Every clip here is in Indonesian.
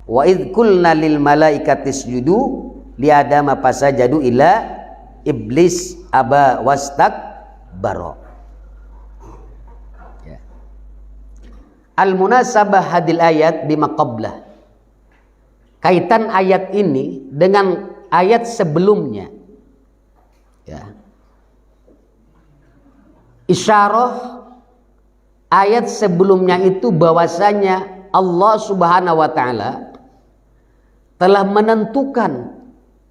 Wa idh qulna lil malaikati isjudu li Adama fasajadu illa iblis aba wastakbara. Ya. Al-munasabah hadil ayat bima qablah. Kaitan ayat ini dengan ayat sebelumnya. Ya. Isyarah ayat sebelumnya itu bahwasanya Allah Subhanahu wa taala telah menentukan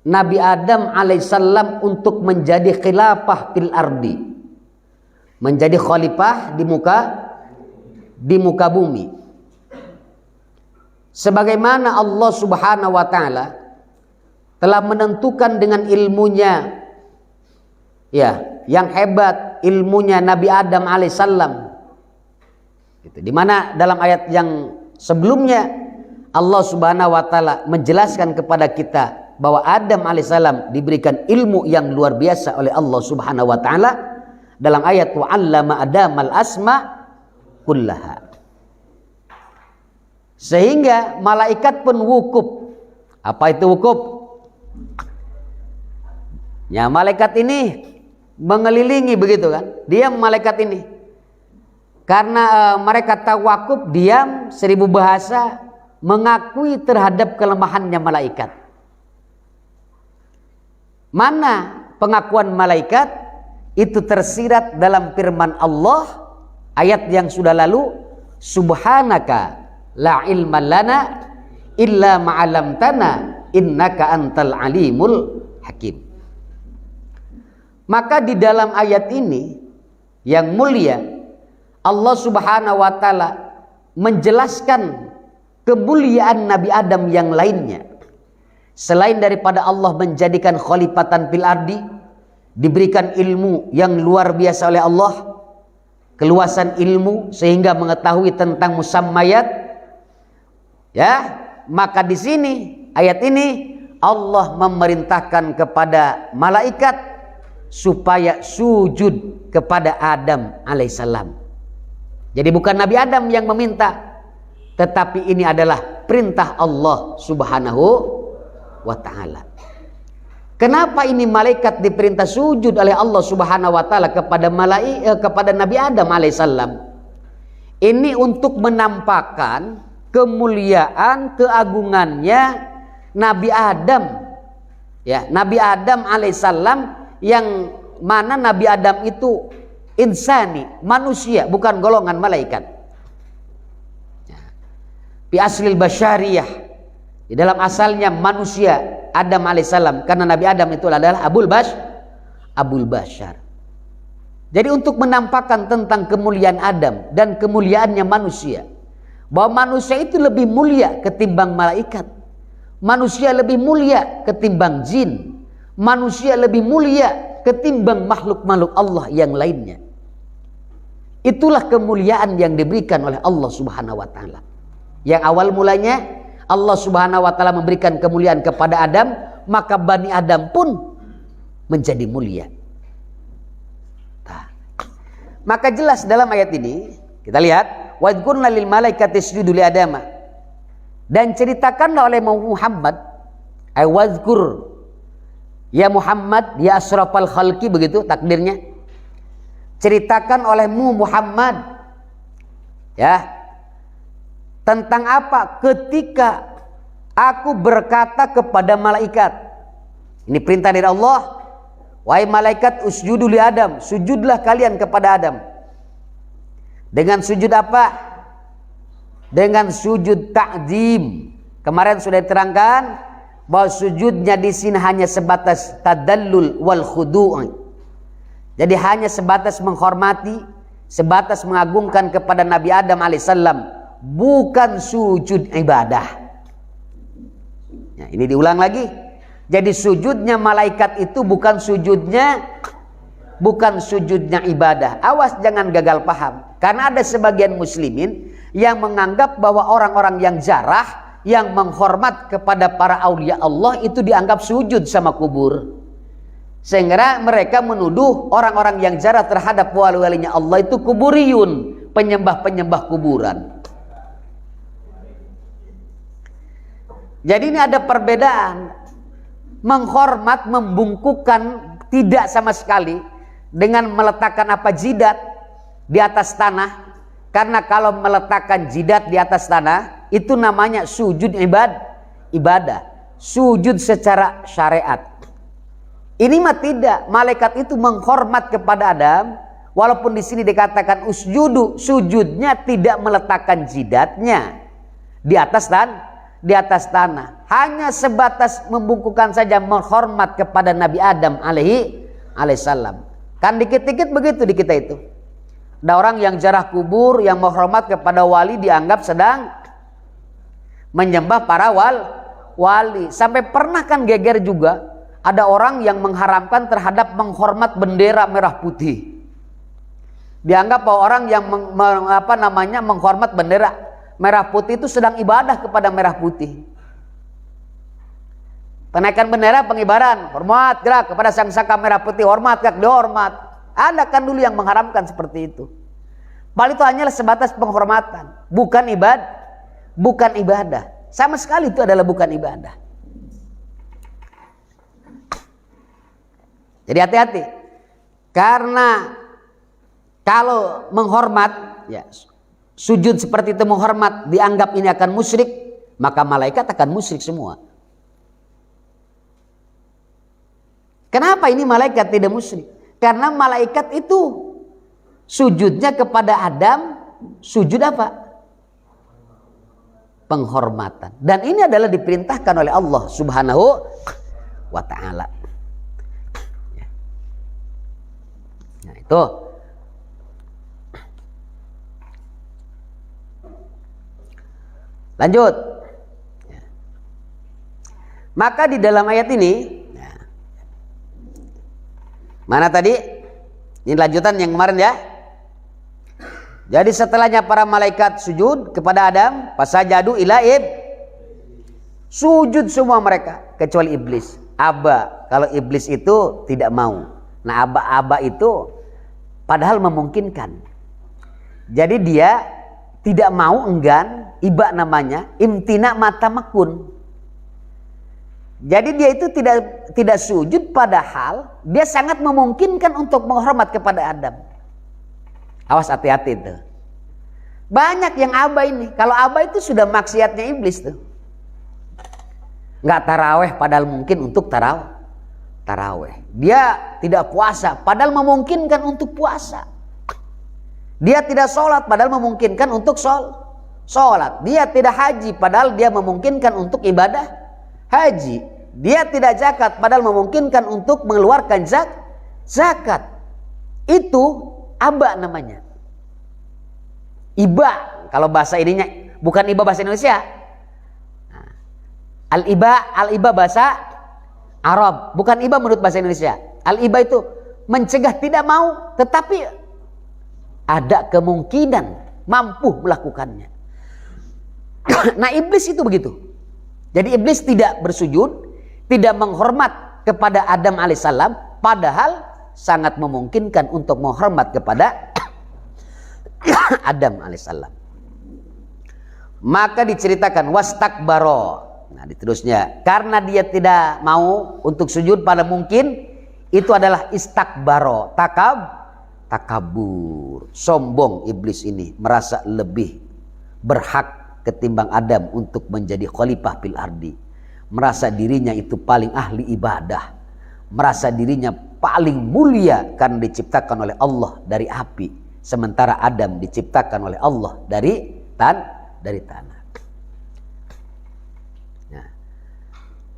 Nabi Adam alaihissalam untuk menjadi khilafah fil ardi, menjadi khalifah di muka bumi. Sebagaimana Allah Subhanahu wa taala telah menentukan dengan ilmunya, ya, yang hebat, ilmunya Nabi Adam alaihissalam. Gitu. Di mana dalam ayat yang sebelumnya Allah Subhanahu wa taala menjelaskan kepada kita bahwa Adam alaihissalam diberikan ilmu yang luar biasa oleh Allah Subhanahu wa taala dalam ayat wa 'allama Adamal asma kullaha. Sehingga malaikat pun wukuf. Apa itu wukuf? Ya, malaikat ini mengelilingi begitu kan. Diam malaikat ini. Karena mereka tawakuf, diam, 1000 bahasa, mengakui terhadap kelemahannya malaikat. Mana pengakuan malaikat? Itu tersirat dalam firman Allah ayat yang sudah lalu, subhanaka la ilman lana illa ma'alamtana innaka antal alimul hakim. Maka di dalam ayat ini yang mulia, Allah Subhanahu wa taala menjelaskan kemuliaan Nabi Adam yang lainnya. Selain daripada Allah menjadikan khalifatan fil ardi, diberikan ilmu yang luar biasa oleh Allah, keluasan ilmu sehingga mengetahui tentang musammayat. Ya, maka di sini ayat ini Allah memerintahkan kepada malaikat supaya sujud kepada Adam alaihissalam. Jadi bukan Nabi Adam yang meminta, tetapi ini adalah perintah Allah Subhanahu wa ta'ala. Kenapa ini malaikat diperintah sujud oleh Allah Subhanahu wa ta'ala kepada Nabi Adam alaihissalam? Ini untuk menampakkan kemuliaan, keagungannya Nabi Adam. Ya, Nabi Adam alaihissalam, yang mana Nabi Adam itu insani, manusia, bukan golongan malaikat. Fi aslil basyariyah, di dalam asalnya manusia Adam alaihissalam, karena Nabi Adam itu adalah Abul Bashar. Jadi untuk menampakkan tentang kemuliaan Adam dan kemuliaannya manusia, bahwa manusia itu lebih mulia ketimbang malaikat, manusia lebih mulia ketimbang jin, manusia lebih mulia ketimbang makhluk-makhluk Allah yang lainnya. Itulah kemuliaan yang diberikan oleh Allah Subhanahu wa taala. Yang awal mulanya Allah Subhanahu wa taala memberikan kemuliaan kepada Adam, maka Bani Adam pun menjadi mulia. Nah, maka jelas dalam ayat ini kita lihat, wa idhkurna lil malaikati isjudu li Adama, dan ceritakanlah oleh Muhammad, ay wadhkur ya Muhammad ya asrafal khalqi, begitu takdirnya. Ceritakan olehmu Muhammad, ya, tentang apa? Ketika aku berkata kepada malaikat. Ini perintah dari Allah. Wahai malaikat, usjudu li Adam, sujudlah kalian kepada Adam. Dengan sujud apa? Dengan sujud ta'zim. Kemarin sudah diterangkan bahwa sujudnya di sini hanya sebatas tadallul wal khudu'. Jadi hanya sebatas menghormati, sebatas mengagungkan kepada Nabi Adam alaihissalam, bukan sujud ibadah. Nah, ini diulang lagi. Jadi sujudnya malaikat itu bukan sujudnya ibadah. Awas jangan gagal paham. Karena ada sebagian muslimin yang menganggap bahwa orang-orang yang jarah, yang menghormat kepada para aulia Allah itu dianggap sujud sama kubur. Sehingga mereka menuduh orang-orang yang jarah terhadap wali-walinya Allah itu kuburiyun, penyembah-penyembah kuburan. Jadi ini ada perbedaan. Menghormat, membungkukkan tidak sama sekali dengan meletakkan apa, jidat di atas tanah. Karena kalau meletakkan jidat di atas tanah itu namanya sujud ibadah, sujud secara syariat. Ini mah tidak. Malaikat itu menghormat kepada Adam, walaupun di sini dikatakan usjudu, sujudnya tidak meletakkan jidatnya di atas tanah, hanya sebatas membungkukkan saja, menghormat kepada Nabi Adam alaihissalam. Kan dikit-dikit begitu di kita itu. Ada orang yang ziarah kubur, yang menghormat kepada wali, dianggap sedang menyembah para wali. Sampai pernah kan geger juga, ada orang yang mengharamkan terhadap menghormat bendera merah putih. Dianggap bahwa orang yang menghormat bendera merah putih itu sedang ibadah kepada merah putih. Penaikan bendera pengibaran, hormat gerak kepada sang saka merah putih, hormat gerak dihormat. Ada kan dulu yang mengharamkan seperti itu. Padahal itu hanyalah sebatas penghormatan, bukan ibadah. Sama sekali itu adalah bukan ibadah. Jadi hati-hati. Karena kalau menghormat, ya, sujud seperti itu menghormat, dianggap ini akan musyrik, maka malaikat akan musyrik semua. Kenapa ini malaikat tidak musyrik? Karena malaikat itu sujudnya kepada Adam, sujud apa? Penghormatan. Dan ini adalah diperintahkan oleh Allah Subhanahu wa ta'ala. Nah, itu. Lanjut. Maka di dalam ayat ini, mana tadi? Ini lanjutan yang kemarin ya. Jadi setelahnya para malaikat sujud kepada Adam, fasajadu ila sujud semua mereka kecuali iblis. Aba, kalau iblis itu tidak mau. Nah, aba itu padahal memungkinkan. Jadi dia tidak mau, enggan, iba namanya, imtina mata makun. Jadi dia itu tidak sujud, padahal dia sangat memungkinkan untuk menghormat kepada Adam. Awas, hati-hati itu. Banyak yang aba ini. Kalau aba itu sudah maksiatnya iblis tuh. Nggak taraweh padahal mungkin untuk taraweh. Dia tidak puasa padahal memungkinkan untuk puasa. Dia tidak sholat padahal memungkinkan untuk sholat. Dia tidak haji padahal dia memungkinkan untuk ibadah haji. Dia tidak zakat padahal memungkinkan untuk mengeluarkan zakat. Itu aba namanya. Iba kalau bahasa ininya, bukan iba bahasa Indonesia. Al-iba bahasa Arab, bukan iba menurut bahasa Indonesia. Al-iba itu mencegah, tidak mau, tetapi ada kemungkinan mampu melakukannya. Nah, iblis itu begitu. Jadi iblis tidak bersujud, tidak menghormat kepada Adam alaihissalam, padahal sangat memungkinkan untuk menghormat kepada Adam alaihissalam. Maka diceritakan wastakbaro. Nah, diterusnya, karena dia tidak mau untuk sujud pada mungkin, itu adalah istakbaro, takabur, sombong iblis ini, merasa lebih berhak ketimbang Adam untuk menjadi khalifah fil ardi. Merasa dirinya itu paling ahli ibadah, merasa dirinya paling mulia karena diciptakan oleh Allah dari api, sementara Adam diciptakan oleh Allah dari tanah.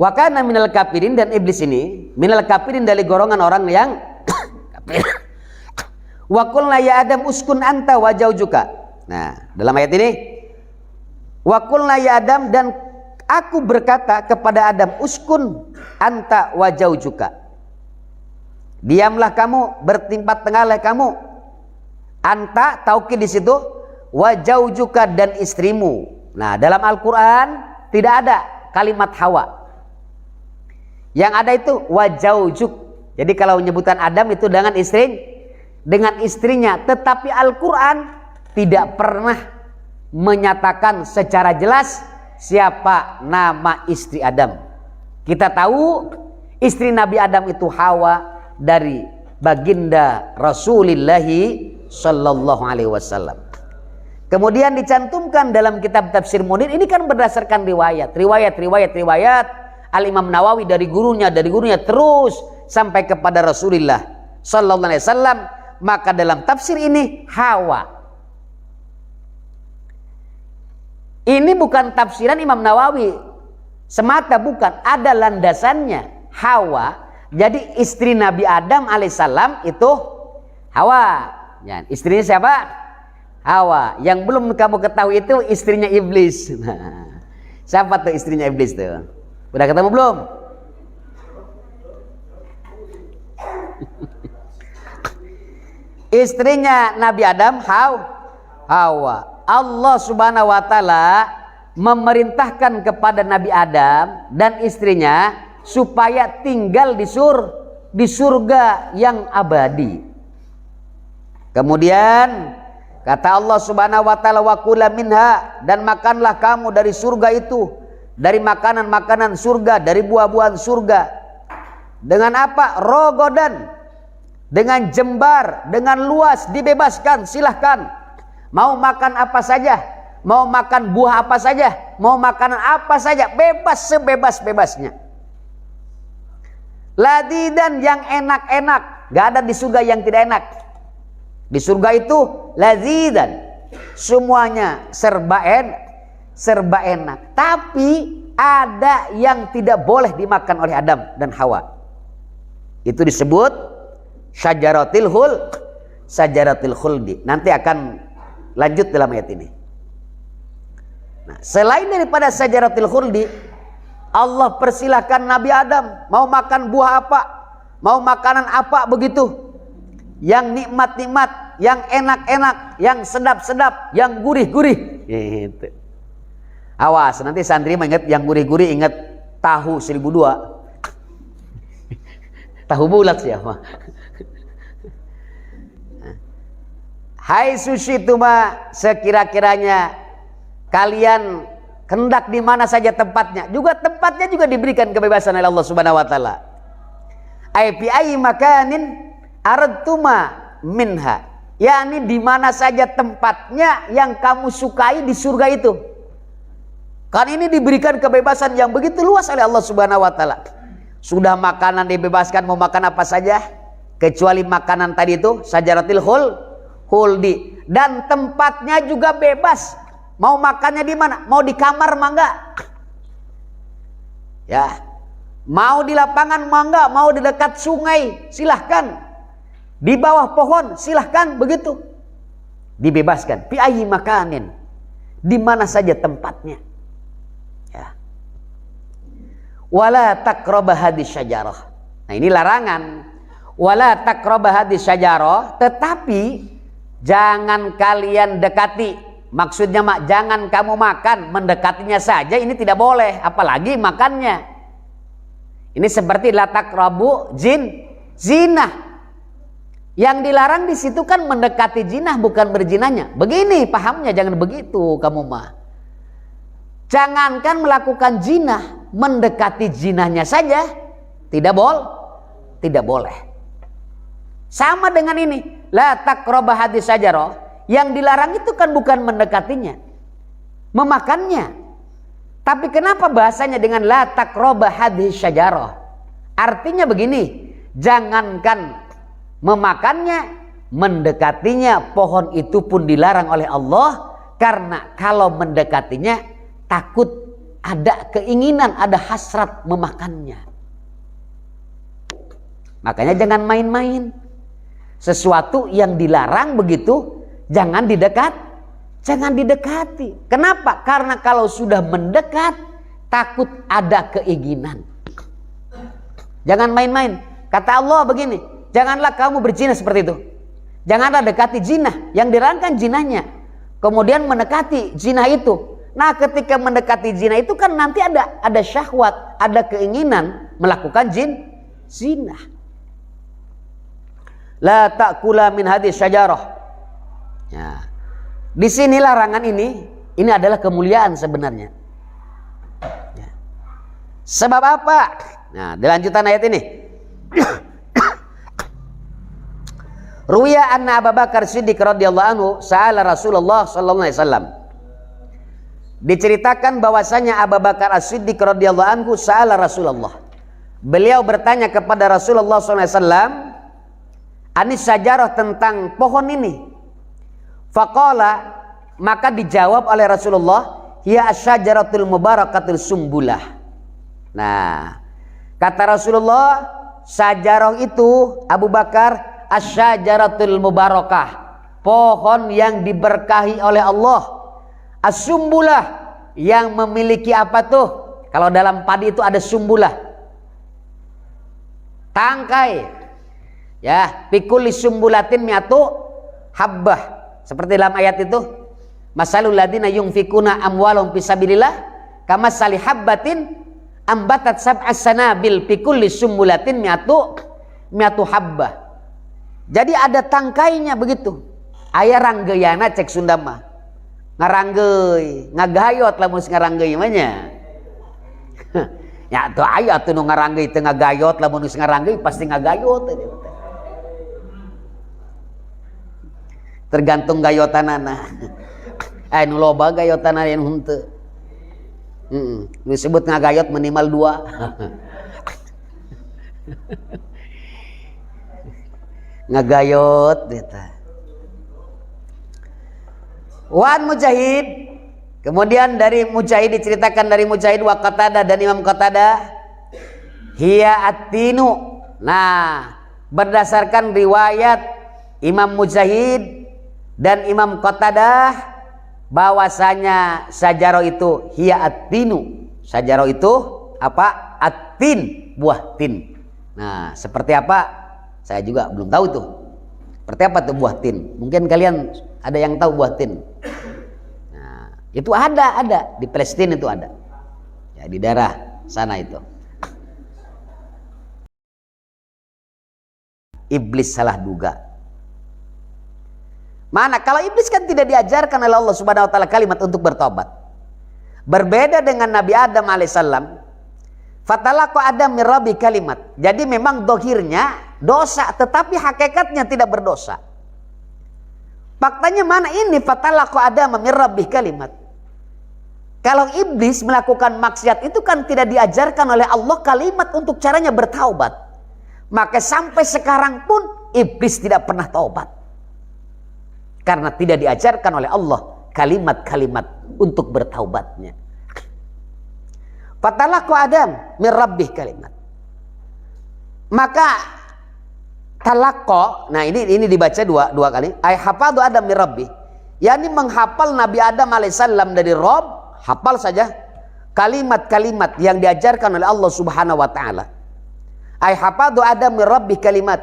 Wa kana minal kafirin, dan iblis ini minal kafirin dari golongan orang yang kafir. Wa qulna ya Adam uskun anta wa zaujuka. Nah, dalam ayat ini wa qulna ya Adam, dan aku berkata kepada Adam, uskun anta wa zaujuka. Diamlah kamu, bertempat tengahlah kamu. Anta taukid di situ, wa zaujuka, dan istrimu. Nah, dalam Al-Qur'an tidak ada kalimat hawa. Yang ada itu wa zaujuk. Jadi kalau menyebutkan Adam itu dengan istrinya, tetapi Al-Qur'an tidak pernah menyatakan secara jelas siapa nama istri Adam. Kita tahu istri Nabi Adam itu Hawa dari baginda Rasulullah sallallahu alaihi wasallam. Kemudian dicantumkan dalam kitab Tafsir Munir, ini kan berdasarkan riwayat Al-Imam Nawawi dari gurunya terus sampai kepada Rasulullah sallallahu alaihi wasallam. Maka dalam tafsir ini Hawa. Ini bukan tafsiran Imam Nawawi semata, bukan, ada landasannya. Hawa, jadi istri Nabi Adam alaihissalam itu Hawa. Ya, istrinya siapa? Hawa. Yang belum kamu ketahui itu istrinya iblis. Nah, siapa tuh istrinya iblis tuh? Udah ketemu belum? Istrinya Nabi Adam Hawa. Allah Subhanahu wa taala memerintahkan kepada Nabi Adam dan istrinya supaya tinggal di surga yang abadi. Kemudian kata Allah Subhanahu wa taala, wa kula minha, dan makanlah kamu dari surga itu, dari makanan-makanan surga, dari buah-buahan surga. Dengan apa? Rogodan, dengan jembar, dengan luas, dibebaskan, silahkan. Mau makan apa saja, mau makan buah apa saja, mau makanan apa saja, bebas sebebas-bebasnya. Ladidan, yang enak-enak. Gak ada di surga yang tidak enak. Di surga itu lazidan, semuanya serba enak. Tapi ada yang tidak boleh dimakan oleh Adam dan Hawa. Itu disebut syajaratil khuldi. Nanti akan lanjut dalam ayat ini. Nah, selain daripada syajaratil khuldi, Allah persilahkan Nabi Adam mau makan buah apa, mau makanan apa begitu, yang nikmat-nikmat, yang enak-enak, yang sedap-sedap, yang gurih-gurih. Gitu. Awas, nanti santri ingat yang gurih-gurih, ingat tahu 1002. Tahu bulat siapa? Hai sushi tuma, sekira-kiranya kalian hendak di mana saja tempatnya, tempatnya juga diberikan kebebasan oleh Allah Subhanahu wa taala. Ai fi ayyi makanin aradtuma minha, yakni di mana saja tempatnya yang kamu sukai di surga itu. Kan ini diberikan kebebasan yang begitu luas oleh Allah Subhanahu wa taala. Sudah makanan dibebaskan, mau makan apa saja kecuali makanan tadi itu syajaratil khuldi, dan tempatnya juga bebas. Mau makannya di mana? Mau di kamar mangga, ya. Mau di lapangan mangga, mau di dekat sungai, silahkan. Di bawah pohon, silahkan, begitu. Dibebaskan. Fi ayyi makanin, di mana saja tempatnya. Ya. Wala taqraba hadis syajarah. Nah, ini larangan. Wala taqraba hadis syajarah, tetapi jangan kalian dekati. Maksudnya jangan kamu makan, mendekatinya saja ini tidak boleh, apalagi makannya. Ini seperti la taqrabu zina. Yang dilarang di situ kan mendekati zina, bukan berzinanya. Begini pahamnya, jangan begitu kamu mah. Jangankan melakukan zina, mendekati zinanya saja tidak boleh. Sama dengan ini, la taqrabu hadis syajarah. Yang dilarang itu kan bukan mendekatinya, memakannya. Tapi kenapa bahasanya dengan la taqrabu hadis syajarah? Artinya begini, jangankan memakannya, mendekatinya, pohon itu pun dilarang oleh Allah. Karena kalau mendekatinya takut ada keinginan, ada hasrat memakannya. Makanya jangan main-main. Sesuatu yang dilarang begitu jangan didekati. Kenapa? Karena kalau sudah mendekat takut ada keinginan. Jangan main-main. Kata Allah begini, janganlah kamu berzina seperti itu. Janganlah dekati zina, yang dilarangkan zinanya. Kemudian mendekati zina itu. Nah, ketika mendekati zina itu kan nanti ada syahwat, ada keinginan melakukan zina. La ta'kula min hadis syajarah. Ya. Di sini larangan ini adalah kemuliaan sebenarnya. Sebab apa? Nah, di lanjutan ayat ini. Ruya anna Abu Bakar Siddiq radhiyallahu anhu sa'ala Rasulullah sallallahu alaihi wasallam. Diceritakan bahwasanya Abu Bakar As-Siddiq radhiyallahu anhu sa'ala Rasulullah. Beliau bertanya kepada Rasulullah sallallahu alaihi wasallam anis sajarah, tentang pohon ini. Faqala, maka dijawab oleh Rasulullah, hiya asyajaratul mubarakatul sumbulah. Nah, kata Rasulullah, sajarah itu Abu Bakar asyajaratul mubarakah, pohon yang diberkahi oleh Allah. As-sumbulah, yang memiliki apa tuh? Kalau dalam padi itu ada sumbulah, tangkai. Ya, pikulli sumbulatin mi'atu habbah. Seperti dalam ayat itu, masalul ladina yunfikuna amwalahum fisabilillah kamasali habbatin ambatat sab'as sanabil pikulli sumbulatin mi'atu habbah. Jadi ada tangkainya begitu. Aya ranggeyana cek Sunda mah. Ngaranggeuy, ngagayot lamun ngaranggeuy mah nya. Ya tuh aya atuh nu ngaranggeuy teu ngagayot, lamun geus ngaranggeuy pasti ngagayot. Tergantung gayotanana. Nu loba gayotanana yang henteu. Disebut ngagayot minimal 2. Ngagayot eta. Wan Mujahid, kemudian dari Mujahid diceritakan dari Mujahid wa Qatadah dan Imam Qatadah, hiya at-tinu. Nah, berdasarkan riwayat Imam Mujahid dan Imam Qatadah bahwasanya sajarah itu hiya at-tinu. Sajarah itu apa? At-tin, buah tin. Nah, seperti apa? Saya juga belum tahu tuh. Seperti apa tuh buah tin? Mungkin kalian ada yang tahu buah tin. Nah, itu ada di Palestina itu ada. Ya, di daerah sana itu. Iblis salah duga. Mana kalau iblis kan tidak diajarkan oleh Allah Subhanahu wa taala kalimat untuk bertobat. Berbeda dengan Nabi Adam alaihissalam. Fatalaqa Adam min rabbi kalimat. Jadi memang dohirnya dosa, tetapi hakikatnya tidak berdosa. Faktanya mana ini fatalaqa Adam min rabbi kalimat. Kalau iblis melakukan maksiat itu kan tidak diajarkan oleh Allah kalimat untuk caranya bertaubat. Maka sampai sekarang pun iblis tidak pernah taubat. Karena tidak diajarkan oleh Allah kalimat-kalimat untuk bertaubatnya. Fatalaqa Adam min rabbih kalimat. Maka talaqqa, nah ini dibaca dua kali. Ay hafadhu Adam min rabbih. yakni menghafal Nabi Adam alaihissalam dari Rabb, hafal saja kalimat-kalimat yang diajarkan oleh Allah Subhanahu wa taala. Ay hafadhu Adam min rabbih kalimat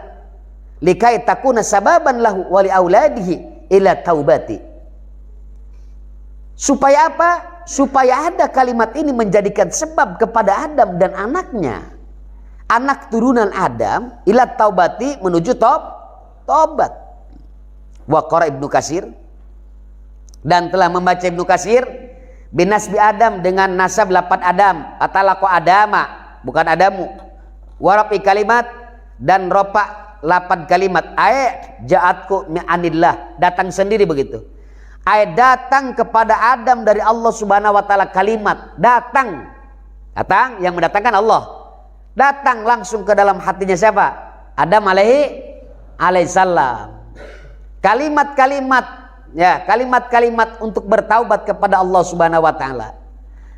likai takuna sababan lahu wa li auladihi ila taubati. Supaya apa? Supaya ada kalimat ini menjadikan sebab kepada Adam dan anaknya, anak turunan Adam, ila taubati, menuju tobat. Wa qara Ibnu Katsir, dan telah membaca Ibnu Katsir binasbi Adam dengan nasab lapat Adam, atalaqa Adama, bukan Adamu. Warafi kalimat, dan ropa lapat kalimat ay ja'atku mi'anillah, datang sendiri begitu. Ay datang kepada Adam dari Allah Subhanahu wa taala kalimat, datang yang mendatangkan Allah, datang langsung ke dalam hatinya siapa? Adam alaihissalam. Kalimat-kalimat, ya, kalimat-kalimat untuk bertaubat kepada Allah Subhanahu wa taala.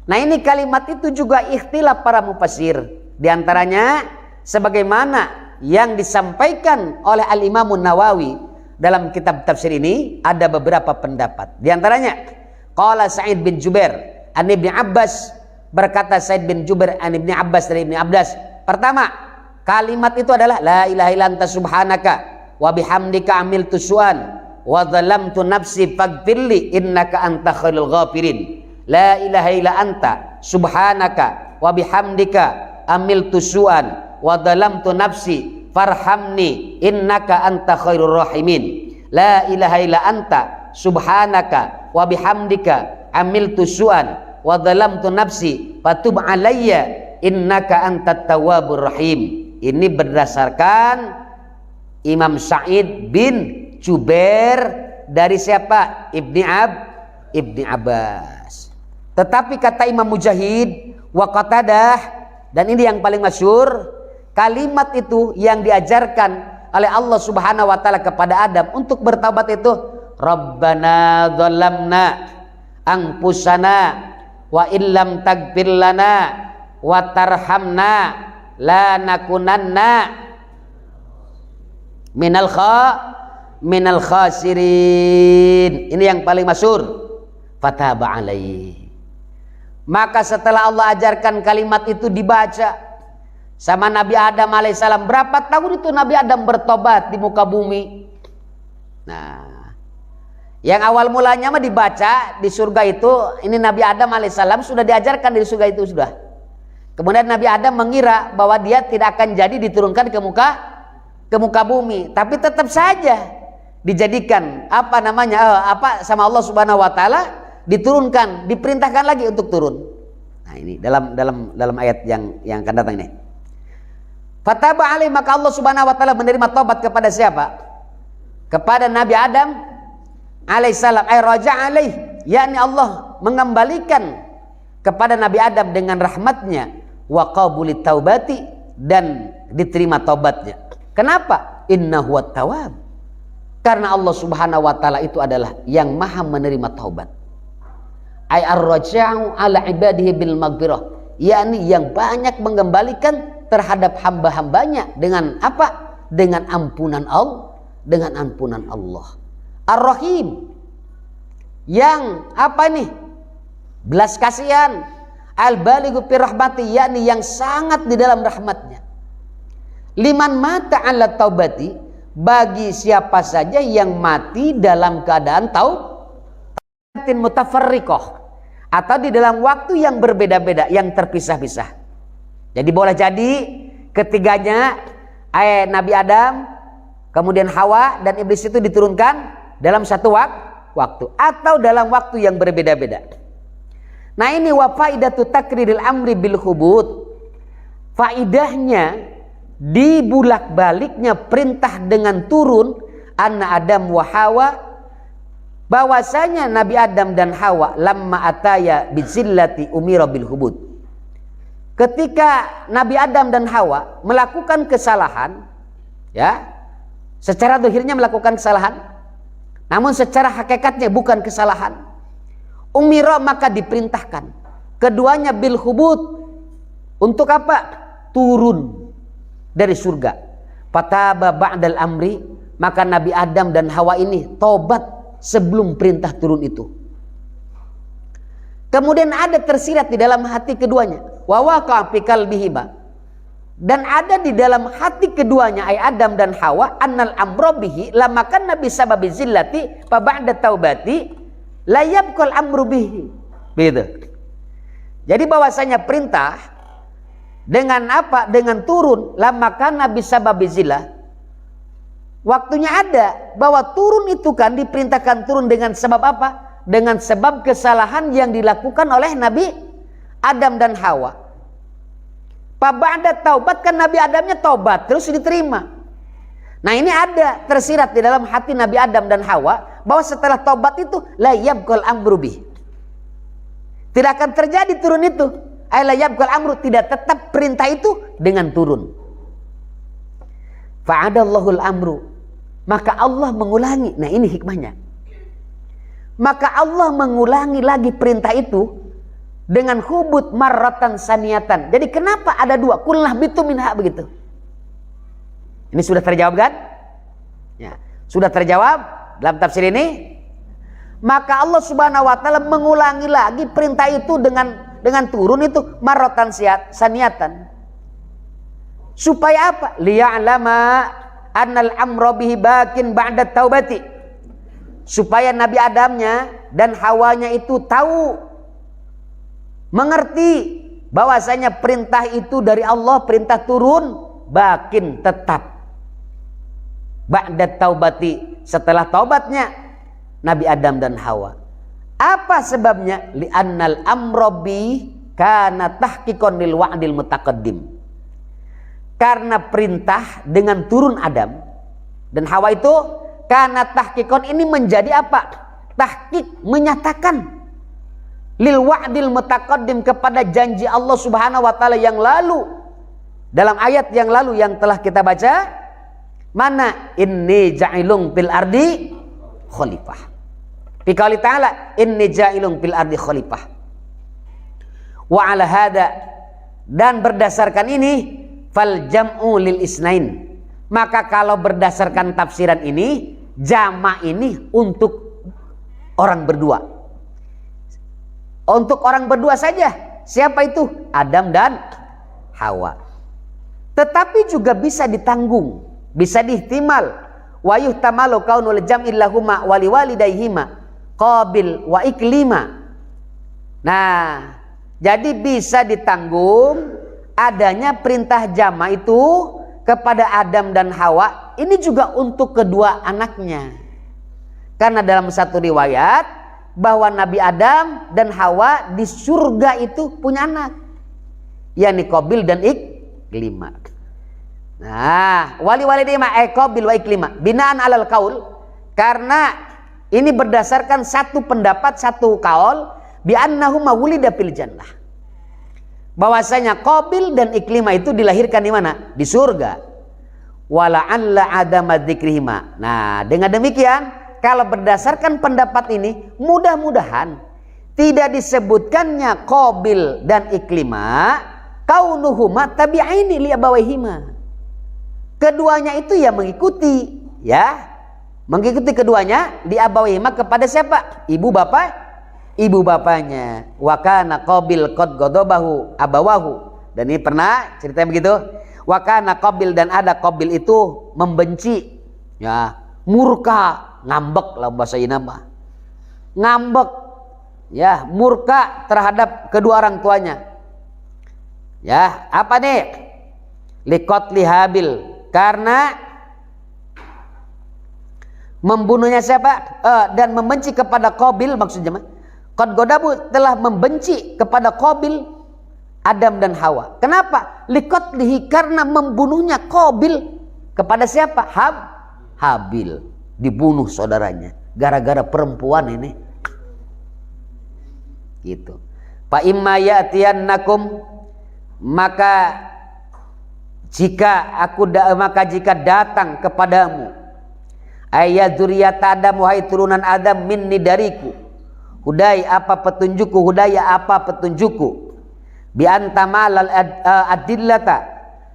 Nah, ini kalimat itu juga ikhtilaf para mufassir. Di antaranya sebagaimana yang disampaikan oleh Al-Imam Nawawi dalam kitab tafsir ini, ada beberapa pendapat. Di antaranya qala Sa'id bin Jubair an Ibnu Abbas, berkata Sa'id bin Jubair an Ibnu Abbas dari Ibnu Abbas, pertama kalimat itu adalah la ilaha illa anta subhanaka wa bihamdika amiltu su'an wa zalamtu nafsi faghfirli innaka anta khairul ghafirin. La ilaha illa anta subhanaka wa bihamdika amiltu su'an wa zalamtu nafsi farhamni innaka anta khairur rahimin. La ilaha illa anta subhanaka wa bihamdika amiltu su'an wa zalamtu nafsi fatub alayya innaka antat tawwabur rahim. Ini berdasarkan Imam Sa'id bin Jubair dari siapa? Ibni Abbas. Tetapi kata Imam Mujahid wa Qatadah, dan ini yang paling masyhur, kalimat itu yang diajarkan oleh Allah Subhanahu wa taala kepada Adam untuk bertaubat itu, Rabbana dzalamna anfusana wa illam taghfir lana wa tarhamna la nakunanna minal khasirin. Ini yang paling masyhur. Fataba alaihi. Maka setelah Allah ajarkan kalimat itu dibaca sama Nabi Adam alaihissalam, berapa tahun itu Nabi Adam bertobat di muka bumi? Nah, yang awal mulanya mah dibaca di surga itu, ini Nabi Adam alaihissalam sudah diajarkan di surga itu sudah. Kemudian Nabi Adam mengira bahwa dia tidak akan jadi diturunkan ke muka bumi, tapi tetap saja dijadikan sama Allah Subhanahu wa taala, diturunkan, diperintahkan lagi untuk turun. Nah, ini dalam ayat yang akan datang ini. Fataba alaihi, maka Allah Subhanahu wa taala menerima taubat kepada siapa? Kepada Nabi Adam alaihissalam. Ay raja alaih, yakni Allah mengembalikan kepada Nabi Adam dengan rahmatnya, wa qabulit taubati, dan diterima taubatnya. Kenapa? Innahu wat-tawwab. Karena Allah Subhanahu wa taala itu adalah yang maha menerima taubat. Ay ar-raja'u ala ibadihi bil maghfirah, yakni yang banyak mengembalikan terhadap hamba-hambanya dengan apa? Dengan ampunan Allah, Ar-Rahim, yang apa nih? Belas kasihan. Al-balighu fi rahmati, yakni yang sangat di dalam rahmatnya. Liman mata ala taubati, bagi siapa saja yang mati dalam keadaan taubatin mutafarriqah, atau di dalam waktu yang berbeda-beda, yang terpisah-pisah. Jadi boleh jadi ketiganya, Nabi Adam, kemudian Hawa dan iblis itu diturunkan dalam satu waktu, atau dalam waktu yang berbeda-beda. Nah, ini wa faidatu takriril amri bil hubut. Faidahnya dibulak-baliknya perintah dengan turun, anna Adam wa Hawa, bahwasanya Nabi Adam dan Hawa lamma ataya bizillati umira bil hubut. Ketika Nabi Adam dan Hawa melakukan kesalahan, ya, secara zahirnya melakukan kesalahan, namun secara hakikatnya bukan kesalahan, umira, maka diperintahkan keduanya bil hubut, untuk apa? Turun dari surga. Fataba ba'dal amri, maka Nabi Adam dan Hawa ini tobat sebelum perintah turun itu. Kemudian ada tersirat di dalam hati keduanya, wa waqa fi qalbihima, dan ada di dalam hati keduanya, ay Adam dan Hawa, annal amra bihi lama kana bi sababi zillati fa ba'da taubati la yabqal amru bihi. Begitu. Jadi bahwasanya perintah dengan apa? Dengan turun, lama kana bi sababi zillah. Waktunya ada bahwa turun itu kan diperintahkan turun dengan sebab apa? Dengan sebab kesalahan yang dilakukan oleh Nabi Adam dan Hawa. Ba'da taubat, kan Nabi Adamnya taubat terus diterima. Nah, ini ada tersirat di dalam hati Nabi Adam dan Hawa bahwa setelah taubat itu la yabqal amru bih. Tidak akan terjadi turun itu. Ay la yabqal amru, tidak tetap perintah itu dengan turun. Fa'adallahul amru, maka Allah mengulangi. Nah, ini hikmahnya. Maka Allah mengulangi lagi perintah itu dengan hubut marratan saniyatan. Jadi kenapa ada dua? Kulnah bitu minha, begitu. Ini sudah terjawab kan? Ya, sudah terjawab dalam tafsir ini. Maka Allah Subhanahu wa taala mengulangi lagi perintah itu dengan turun itu marratan saniyatan. Supaya apa? Liya'lama annal amra bihi bakin ba'da taubati. Supaya Nabi Adamnya dan Hawanya itu tahu, mengerti bahwasanya perintah itu dari Allah, perintah turun, bakin tetap. Ba'da taubati, setelah taubatnya Nabi Adam dan Hawa. Apa sebabnya? Li'annal amra bi, kana tahqiqan lil wa'dil mutaqaddim. Karena perintah dengan turun Adam dan Hawa itu kana tahqiqan ini menjadi apa? Tahqiq, menyatakan lil wa'dil mutaqaddim, kepada janji Allah Subhanahu wa taala yang lalu. Dalam ayat yang lalu yang telah kita baca, mana inni ja'ilun fil ardi khalifah. Fi qouli ta'ala inni ja'ilun fil ardi khalifah. Wa ala hada, dan berdasarkan ini fal jam'u lil isnain. Maka kalau berdasarkan tafsiran ini, jama' ini untuk orang berdua. Untuk orang berdua saja. Siapa itu? Adam dan Hawa. Tetapi juga bisa ditanggung, bisa dihtimal. Wa yuhtamalu kaunul jam'il lahuma wa liwalidayhima Qabil wa Iklima. Nah, jadi bisa ditanggung adanya perintah jama itu kepada Adam dan Hawa. Ini juga untuk kedua anaknya. Karena dalam satu riwayat bahwa Nabi Adam dan Hawa di surga itu punya anak, yakni Qabil dan Iklima. Nah, wali-walidayhima Qabil wa Iklima binaan alal qaul, karena ini berdasarkan satu pendapat, satu kaul, bi annahuma wulida fil jannah. Bahwasanya Qabil dan Iklima itu dilahirkan di mana? Di surga. Wala'alla adama dzikrihima. Nah, dengan demikian kalau berdasarkan pendapat ini, mudah-mudahan tidak disebutkannya Qabil dan Iklima kaunuhuma tabi'aini li abawaihima. Keduanya itu ya mengikuti, ya. Mengikuti keduanya di abawaihima kepada siapa? Ibu bapanya. Wa kana Qabil qad ghadabahu abawahu. Dan ini pernah cerita begitu. Wa kana Qabil, dan ada Qabil itu membenci, ya, murka, ngambek lah bahasa Inama. Ngambek, ya, murka terhadap kedua orang tuanya. Ya, apa nih? Liqatli Habil, karena membunuhnya siapa? Dan membenci kepada Qabil, maksudnya qad ghadabu, telah membenci kepada Qabil Adam dan Hawa. Kenapa? Liqatlihi, karena membunuhnya Qabil kepada siapa? Habil. Dibunuh saudaranya gara-gara perempuan ini. Gitu. Fa imma ya'tiyannakum, maka jika datang kepadamu ayat dzurriyyat Adam, wahai turunan Adam, minni dariku, hudai apa petunjukku, hudaya apa petunjukku, bi antamal adillata,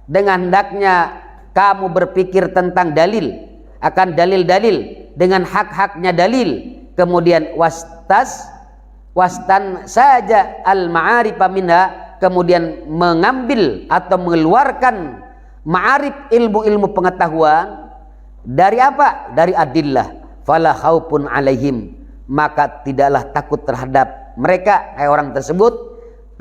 dengan hendaknya kamu berpikir tentang dalil, akan dalil-dalil dengan hak-haknya dalil, kemudian wastan saja al ma'arifa minha, kemudian mengambil atau mengeluarkan ma'arif, ilmu-ilmu pengetahuan dari apa? Dari adillah. Fala khaufun alaihim, maka tidaklah takut terhadap mereka, orang tersebut,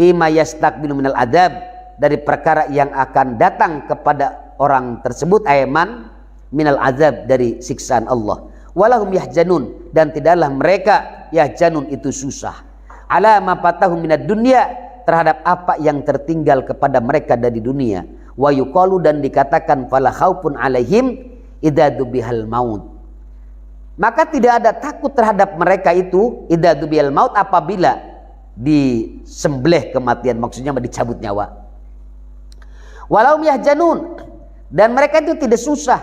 bima yastaqbilu minal adab, dari perkara yang akan datang kepada orang tersebut, ayman minal azab, dari siksaan Allah. Walahum yahjanun, dan tidaklah mereka yahjanun itu susah, ala ma fatahum minad dunya, terhadap apa yang tertinggal kepada mereka dari dunia. Wa yuqalu, dan dikatakan fala khaufun alaihim idza dubihal maut, maka tidak ada takut terhadap mereka itu idza dubihal maut, apabila disembelih kematian, maksudnya dicabut nyawa. Walahum yahjanun, dan mereka itu tidak susah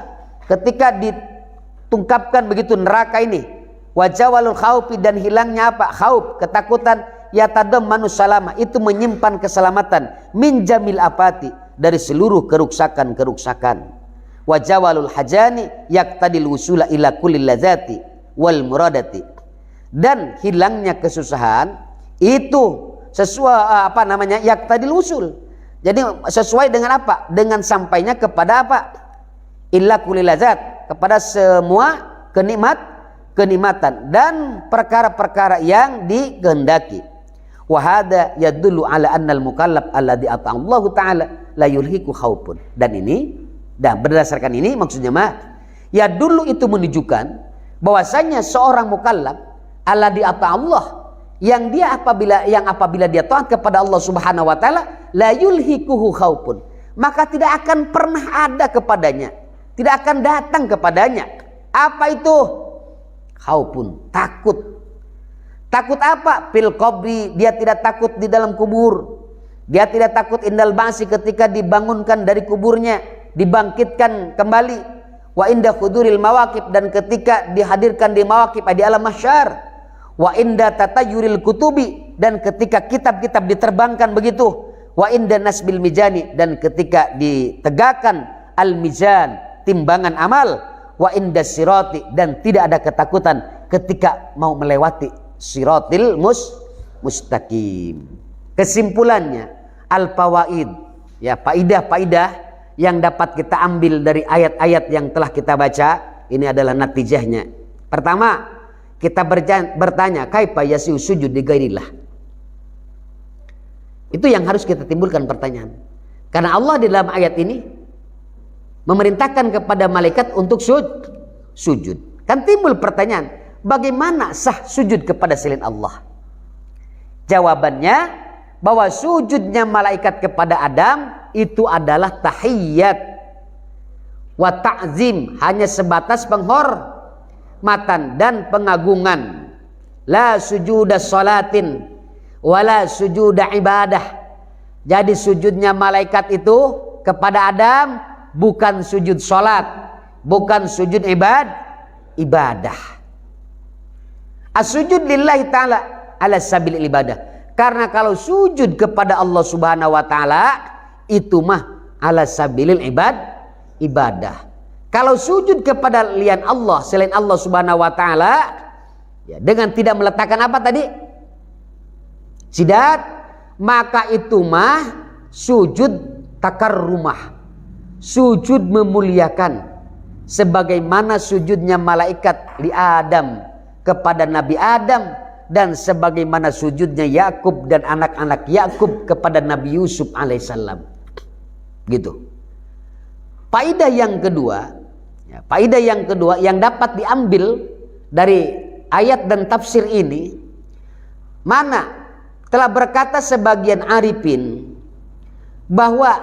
ketika ditungkapkan begitu neraka ini. Wajawalul khaufi, dan hilangnya apa? Khauf, ketakutan. Yatadammanu salama, itu menyimpan keselamatan. Min jamil afati, dari seluruh keruksakan-keruksakan. Wajawalul hajani yaqtadil wusula ila kullil ladzati wal muradati, dan hilangnya kesusahan itu sesuai yaqtadil wusul, jadi sesuai dengan apa? Dengan sampainya kepada apa? Illa kullil ladzat, kepada semua kenikmatan dan perkara-perkara yang dikehendaki. Wa hada yadullu ala annal mukallaf alladhi ata'allahu ta'ala la yulhiku khaufun, dan berdasarkan ini maksudnya ya dulu itu menunjukkan bahwasanya seorang mukallaf alladhi ata'allah, yang apabila dia taat kepada Allah Subhanahu wa taala, la yulhikuhu khaufun, maka tidak akan pernah ada kepadanya, tidak akan datang kepadanya. Apa itu? Khaufun, takut. Takut apa? Fil qabri, dia tidak takut di dalam kubur. Dia tidak takut indal ba'si, ketika dibangunkan dari kuburnya, dibangkitkan kembali. Wa inda khuduril mawaqib, dan ketika dihadirkan di mawaqib, di alam mahsyar. Wa inda tatayuril kutubi, dan ketika kitab-kitab diterbangkan begitu. Wa inda nasbil mizani, dan ketika ditegakkan al mizan, timbangan amal. Wa inda sirati, dan tidak ada ketakutan ketika mau melewati siratil mustaqim. Kesimpulannya, al fawaid, ya, faidah-faidah yang dapat kita ambil dari ayat-ayat yang telah kita baca, ini adalah natijahnya. Pertama, kita bertanya, kaifa yasihu sujud di ghairillah? Itu yang harus kita timbulkan pertanyaan. Karena Allah di dalam ayat ini memerintahkan kepada malaikat untuk sujud. Kan timbul pertanyaan, bagaimana sah sujud kepada selain Allah? Jawabannya, bahwa sujudnya malaikat kepada Adam itu adalah tahiyyat wa ta'zim, hanya sebatas penghormatan dan pengagungan. La sujuda salatin wala sujuda ibadah. Jadi sujudnya malaikat itu kepada Adam bukan sujud salat, bukan sujud ibadah. As-sujud lillahi ta'ala ala sabil ibadah. Karena kalau sujud kepada Allah Subhanahu wa taala itu mah ala sabilil ibadah. Kalau sujud kepada lian Allah, selain Allah Subhanahu wa taala, ya, dengan tidak meletakkan apa tadi? Sidat, maka itu mah sujud takarrumah. Sujud memuliakan, sebagaimana sujudnya malaikat li Adam kepada Nabi Adam, dan sebagaimana sujudnya Yakub dan anak-anak Yakub kepada Nabi Yusuf alaihissalam. Gitu. Faidah yang kedua, yang dapat diambil dari ayat dan tafsir ini, mana telah berkata sebagian arifin bahwa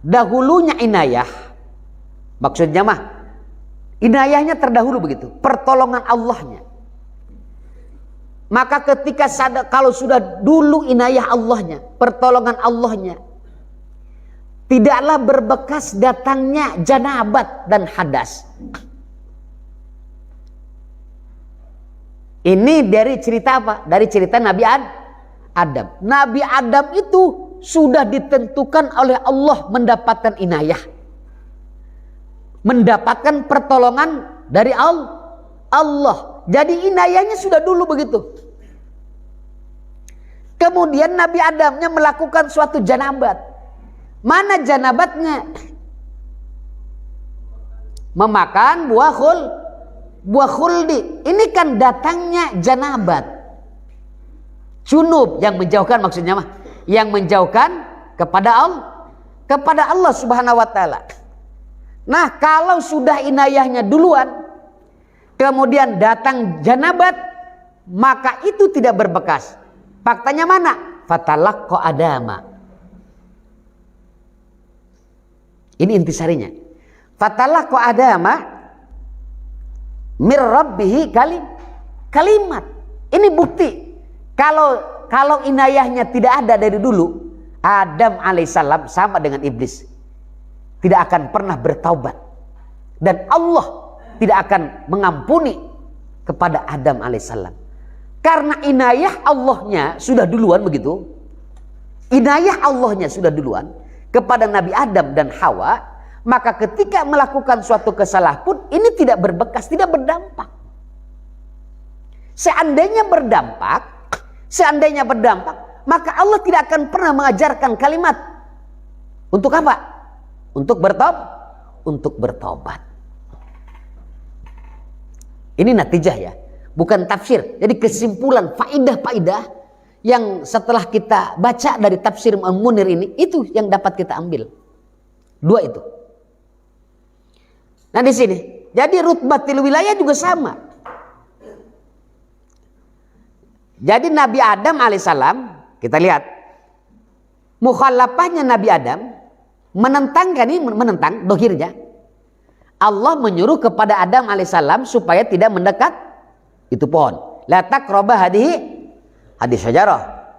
dahulunya inayah, maksudnya mah inayahnya terdahulu begitu, pertolongan Allahnya. Maka ketika kalau sudah dulu inayah Allahnya, pertolongan Allahnya, tidaklah berbekas datangnya janabat dan hadas. Ini dari cerita apa? Dari cerita Nabi Adam. Nabi Adam itu sudah ditentukan oleh Allah mendapatkan inayah, mendapatkan pertolongan dari Allah. Jadi inayahnya sudah dulu begitu. Kemudian Nabi Adamnya melakukan suatu janabat. Mana janabatnya? Memakan buah khuldi. Ini kan datangnya janabat. Junub, yang menjauhkan maksudnya mah, yang menjauhkan kepada Allah Subhanahu wa taala. Nah, kalau sudah inayahnya duluan, kemudian datang janabat, maka itu tidak berbekas. Faktanya mana? Fatalaqqa Adama. Ini intisarinya. Fatalaqqa Adama mir rabbihi kalimat. Ini bukti. Kalau inayahnya tidak ada dari dulu, Adam alaihissalam sama dengan iblis, tidak akan pernah bertaubat, dan Allah tidak akan mengampuni kepada Adam alaihissalam. Karena inayah Allahnya sudah duluan begitu. Inayah Allahnya sudah duluan kepada Nabi Adam dan Hawa, maka ketika melakukan suatu kesalahan pun ini tidak berbekas, tidak berdampak. Seandainya berdampak, maka Allah tidak akan pernah mengajarkan kalimat untuk apa? Untuk bertobat. Ini natijah ya, bukan tafsir. Jadi kesimpulan faidah-faidah yang setelah kita baca dari tafsir Al-Munir ini, itu yang dapat kita ambil. Dua itu. Nah di sini, jadi rutbatil wilayah juga sama. Jadi Nabi Adam alaihissalam, kita lihat mukhalafahnya Nabi Adam, menentang dohirnya. Allah menyuruh kepada Adam alaihissalam supaya tidak mendekat itu pohon. La taqraba hadhihi syajarah.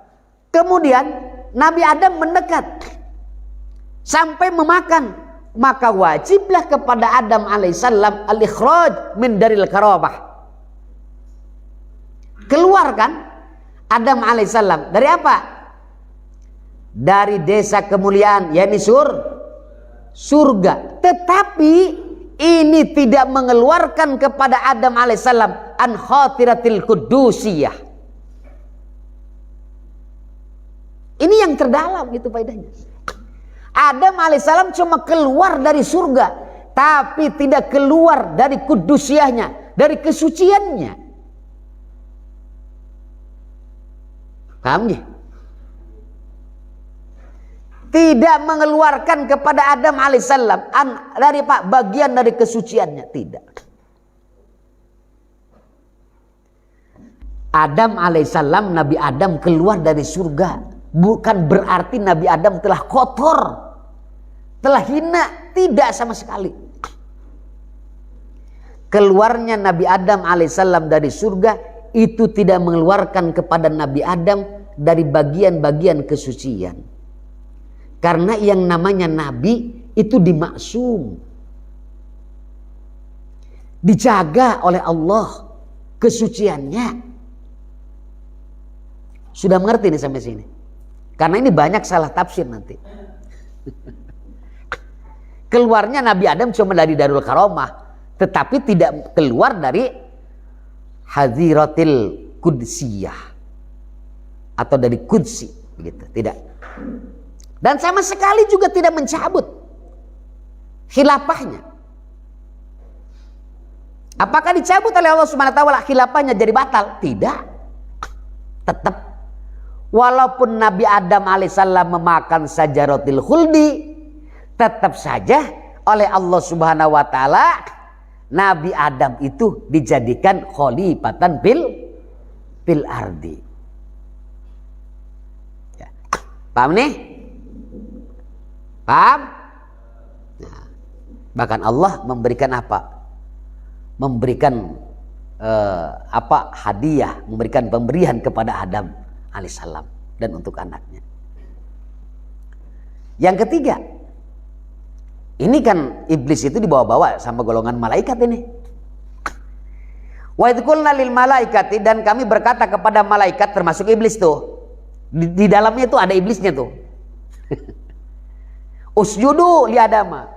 Kemudian Nabi Adam mendekat sampai memakan, maka wajiblah kepada Adam alaihissalam al-ikhraj min daril karamah. Keluarkan Adam alaihissalam dari apa? Dari desa kemuliaan, yakni surga. Tetapi ini tidak mengeluarkan kepada Adam alaihissalam an khatiratil qudusiyah. Ini yang terdalam itu faedahnya. Adam alaihissalam cuma keluar dari surga, tapi tidak keluar dari kudusiyahnya, dari kesuciannya. Paham nggih? Tidak mengeluarkan kepada Adam alaihissalam dari bagian dari kesuciannya, tidak. Adam alaihissalam, Nabi Adam keluar dari surga, bukan berarti Nabi Adam telah kotor, telah hina, tidak sama sekali. Keluarnya Nabi Adam alaihissalam dari surga itu tidak mengeluarkan kepada Nabi Adam dari bagian-bagian kesucian. Karena yang namanya Nabi itu dimaksum, dijaga oleh Allah kesuciannya. Sudah mengerti nih sampai sini? Karena ini banyak salah tafsir nanti. Keluarnya Nabi Adam cuma dari Darul Karamah, tetapi tidak keluar dari Hadiratil Qudsiyah atau dari Qudsi, begitu, tidak. Dan sama sekali juga tidak mencabut khilafahnya. Apakah dicabut oleh Allah Subhanahu wa taala khilafahnya jadi batal? Tidak. Tetap walaupun Nabi Adam alaihissalam memakan sajaratil khuldi, tetap saja oleh Allah Subhanahu wa taala Nabi Adam itu dijadikan khalifatan fil ardi. Ya. Paham nih? Paham? Nah, bahkan Allah memberikan apa? Memberikan hadiah, memberikan pemberian kepada Adam alaihissalam dan untuk anaknya. Yang ketiga, ini kan iblis itu dibawa-bawa sama golongan malaikat ini. Wa idh qulna lil malaikati, dan kami berkata kepada malaikat termasuk iblis tuh. Di dalamnya tuh ada iblisnya tuh. Usjudu li Adama.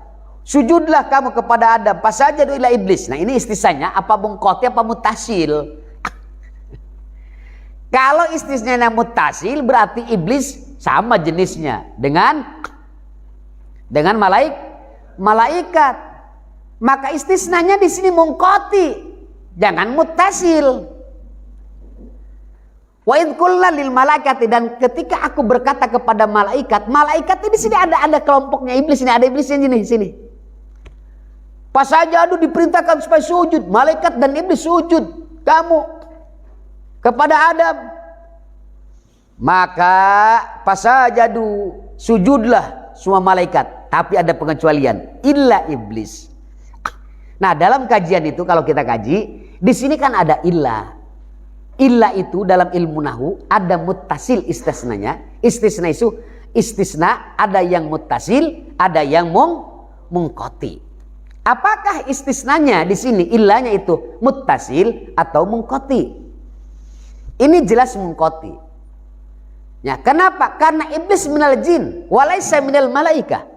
Sujudlah kamu kepada Adam. Fasajadu ila iblis. Nah, ini istisnanya apa mungqati apa mutasil? Kalau istisnanya mutasil berarti iblis sama jenisnya dengan malaikat. Maka istisnanya di sini mungqati, jangan mutasil. Wa idh qulna lil malaikati, dan ketika aku berkata kepada malaikat, malaikat ini di sini ada kelompoknya iblis ini, ada iblisnya di sini. Fasajadu diperintahkan supaya sujud, malaikat dan iblis sujud kamu kepada Adam. Maka fasajadu, sujudlah semua malaikat, tapi ada pengecualian, illa iblis. Nah, dalam kajian itu kalau kita kaji, di sini kan ada illa. Illa itu dalam ilmu nahu ada muttasil istisnanya. Istisna itu istisna ada yang muttasil, ada yang mungqati. Apakah istisnanya di sini illanya itu muttasil atau mungqati? Ini jelas mungqati. Ya, kenapa? Karena iblis minal jin walaysa minal malaikah.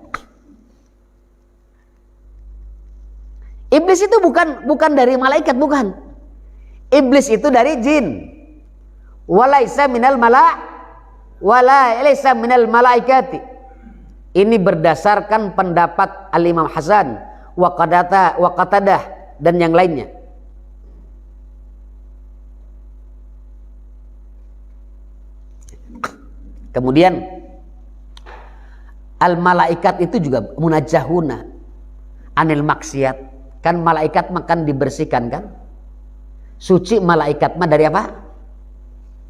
Iblis itu bukan dari malaikat, bukan. Iblis itu dari jin. Walaysa minal walaysa minal malaikati. Ini berdasarkan pendapat Al-Imam Hasan wa Qatadah dan yang lainnya. Kemudian al-malaikat itu juga munajjahuna anil maksiat. Kan malaikat makan dibersihkan kan? Suci malaikat mah dari apa?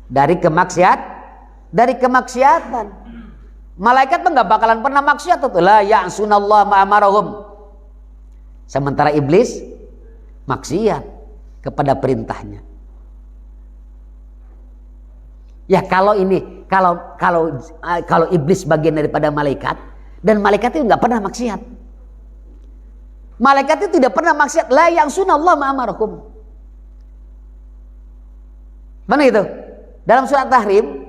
dari kemaksiatan. Malaikat tuh nggak bakalan pernah maksiat tuh. La ya'sunallaha ma amarahum. Sementara iblis maksiat kepada perintahnya. Ya kalau iblis bagian daripada malaikat, dan malaikat itu nggak pernah maksiat. Malaikat itu tidak pernah maksiat. La ya'sunallaha ma amarahum. Mana itu? Dalam surat Tahrim,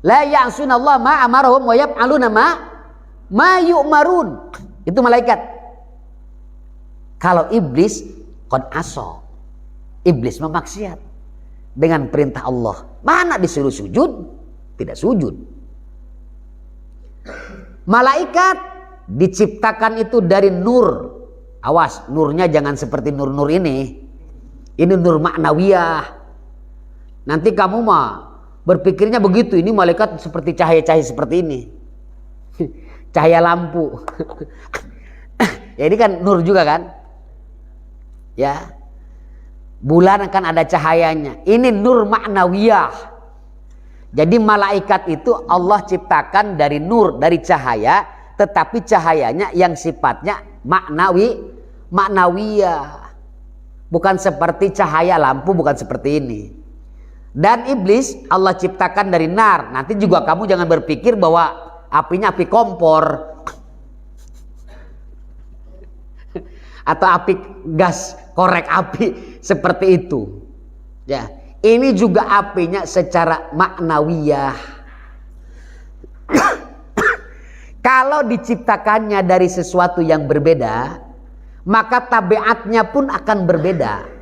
la ya'sunallaha ma amarahum wa yaf'aluna ma yu'marun. Itu malaikat. Kalau iblis qad asa. Iblis memaksiat dengan perintah Allah. Mana disuruh sujud? Tidak sujud. Malaikat diciptakan itu dari nur. Awas, nurnya jangan seperti nur-nur ini. Ini nur ma'nawiyah. Nanti kamu mah berpikirnya begitu, ini malaikat seperti cahaya-cahaya seperti ini. Cahaya lampu. Ya ini kan nur juga kan? Ya. Bulan akan ada cahayanya. Ini nur ma'nawiyah. Jadi malaikat itu Allah ciptakan dari nur, dari cahaya, tetapi cahayanya yang sifatnya ma'nawiyah. Bukan seperti cahaya lampu, bukan seperti ini. Dan iblis Allah ciptakan dari nar. Nanti juga kamu jangan berpikir bahwa apinya api kompor atau api gas korek api seperti itu. Ya, ini juga apinya secara maknawiyah. Kalau diciptakannya dari sesuatu yang berbeda, maka tabiatnya pun akan berbeda.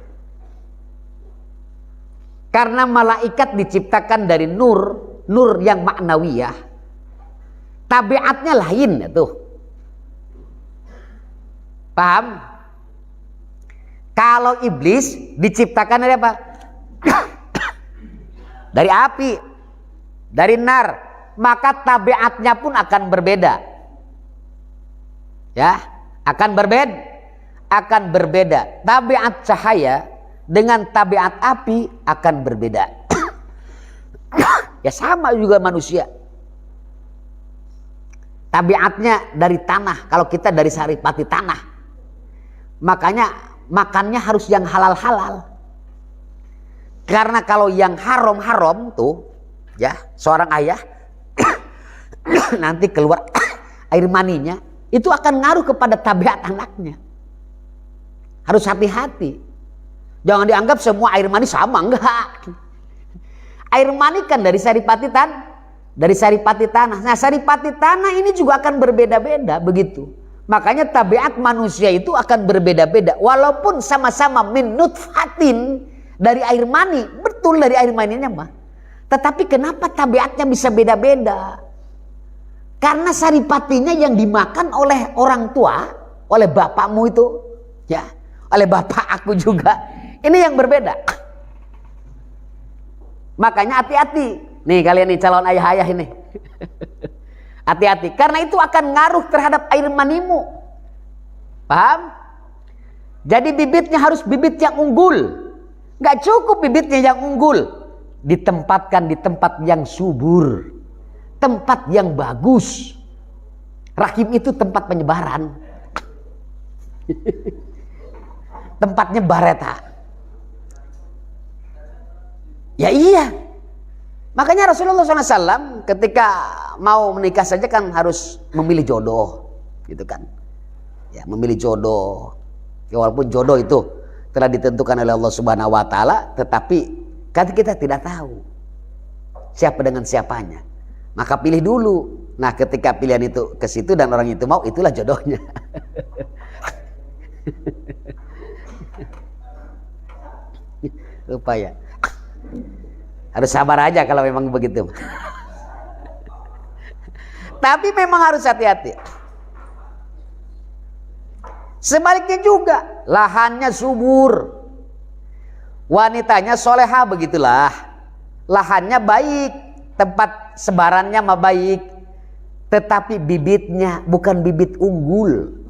Karena malaikat diciptakan dari nur yang maknawiyah. Tabiatnya lain ya tuh. Paham? Kalau iblis diciptakan dari apa? Dari api, dari nar, maka tabiatnya pun akan berbeda. Ya, akan berbeda. Tabiat cahaya dengan tabiat api akan berbeda. Ya sama juga manusia. Tabiatnya dari tanah, kalau kita dari saripati tanah. Makanya makannya harus yang halal-halal. Karena kalau yang haram-haram tuh, ya, seorang ayah nanti keluar air maninya, itu akan ngaruh kepada tabiat anaknya. Harus hati-hati. Jangan dianggap semua air mani sama, enggak. Air mani kan dari saripati tanah. Nah, saripati tanah ini juga akan berbeda-beda begitu. Makanya tabiat manusia itu akan berbeda-beda. Walaupun sama-sama min nutfatin dari air mani, betul dari air maninya mah. Tetapi kenapa tabiatnya bisa beda-beda? Karena saripatinya yang dimakan oleh orang tua, oleh bapakmu itu, ya, oleh bapak aku juga. Ini yang berbeda. Makanya hati-hati. Nih kalian nih calon ayah-ayah ini. Hati-hati. Karena itu akan ngaruh terhadap air manimu. Paham? Jadi bibitnya harus bibit yang unggul. Gak cukup bibitnya yang unggul. Ditempatkan di tempat yang subur. Tempat yang bagus. Rahim itu tempat penyebaran. Tempatnya bareta. Ya iya. Makanya Rasulullah SAW ketika mau menikah saja kan harus memilih jodoh, gitu kan? Ya, memilih jodoh. Ya, walaupun jodoh itu telah ditentukan oleh Allah Subhanahu Wa Taala, tetapi kan kita tidak tahu siapa dengan siapanya. Maka pilih dulu. Nah, ketika pilihan itu ke situ dan orang itu mau, itulah jodohnya. Lupa ya. Harus sabar aja kalau memang begitu. Tapi memang harus hati-hati. Sebaliknya juga, lahannya subur. Wanitanya soleha, begitulah. Lahannya baik, tempat sebarannya mah baik. Tetapi bibitnya bukan bibit unggul.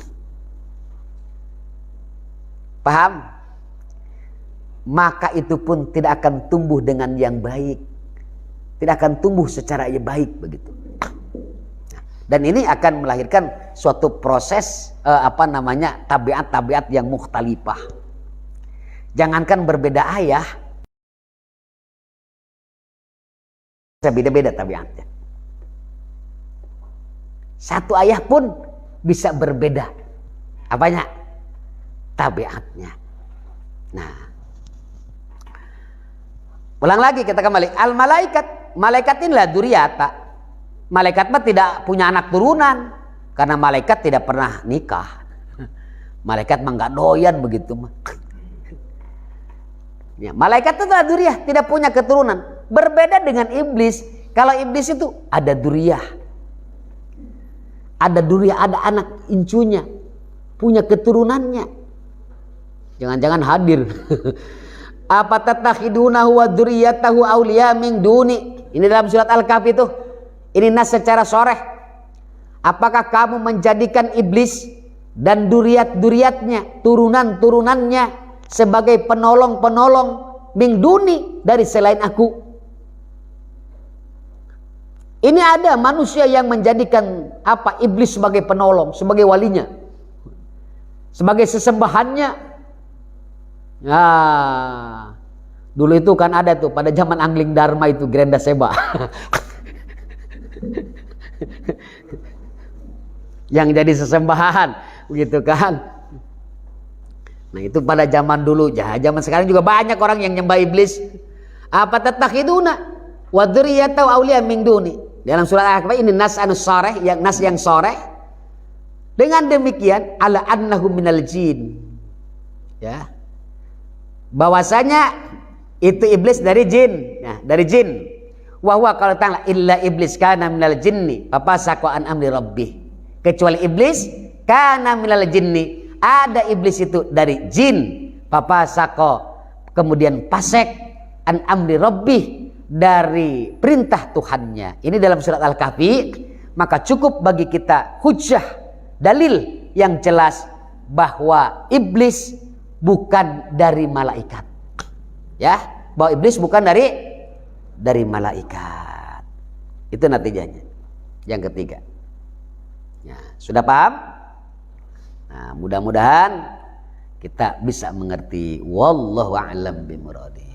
Paham? Maka itu pun tidak akan tumbuh dengan yang baik. tidak akan tumbuh secara baik begitu. Dan ini akan melahirkan suatu proses tabiat-tabiat yang mukhtalifah. Jangankan berbeda ayah, beda-beda tabiatnya. Satu ayah pun bisa berbeda apanya? Tabiatnya. Nah, ulang lagi kita kembali. Al-malaikat, malaikat inilah duriyata. Malaikat mah tidak punya anak turunan karena malaikat tidak pernah nikah. Malaikat mah nggak doyan begitu mah. Ya, malaikat itu adalah duriyah, tidak punya keturunan. Berbeda dengan iblis. Kalau iblis itu ada duriyah. Ada duriyah, ada anak incunya, punya keturunannya. Jangan-jangan hadir. Apa tattakhidunahu wa dzurriyyatahu awliya min duni. Ini dalam surat Al-Kahfi itu. Ini nas secara soreh. Apakah kamu menjadikan iblis dan duriat-duriatnya, turunan-turunannya sebagai penolong-penolong min duni, dari selain aku? Ini ada manusia yang menjadikan iblis sebagai penolong, sebagai walinya, sebagai sesembahannya. Nah, dulu itu kan ada tuh pada zaman Angling Dharma itu Grenda Seba. Yang jadi sesembahan begitu kan. Nah, itu pada zaman dulu. Zaman sekarang juga banyak orang yang nyembah iblis. Apa tattakhiduna wa dzurriyyatahu awliya min duni. Dalam surat Al-Kahfi ini nas soreh, nas yang soreh. Dengan demikian ala annahu minal jin. Ya. Bahwasanya itu iblis dari jin, ya, dari jin. Wa huwa qala ta'ala illa iblis kana minal jinni fafasaqa an amri rabbih. Kecuali iblis kana minal jinni, ada iblis itu dari jin, fafasaqa, kemudian fasik, an amri rabbih, dari perintah Tuhannya. Ini dalam surat Al-Kahfi. Maka cukup bagi kita hujjah, dalil yang jelas bahwa iblis bukan dari malaikat. Ya, bahwa iblis bukan dari malaikat. Itu natijanya. Yang ketiga. Ya, sudah paham? Nah, mudah-mudahan kita bisa mengerti. Wallahu a'lam bimuradi.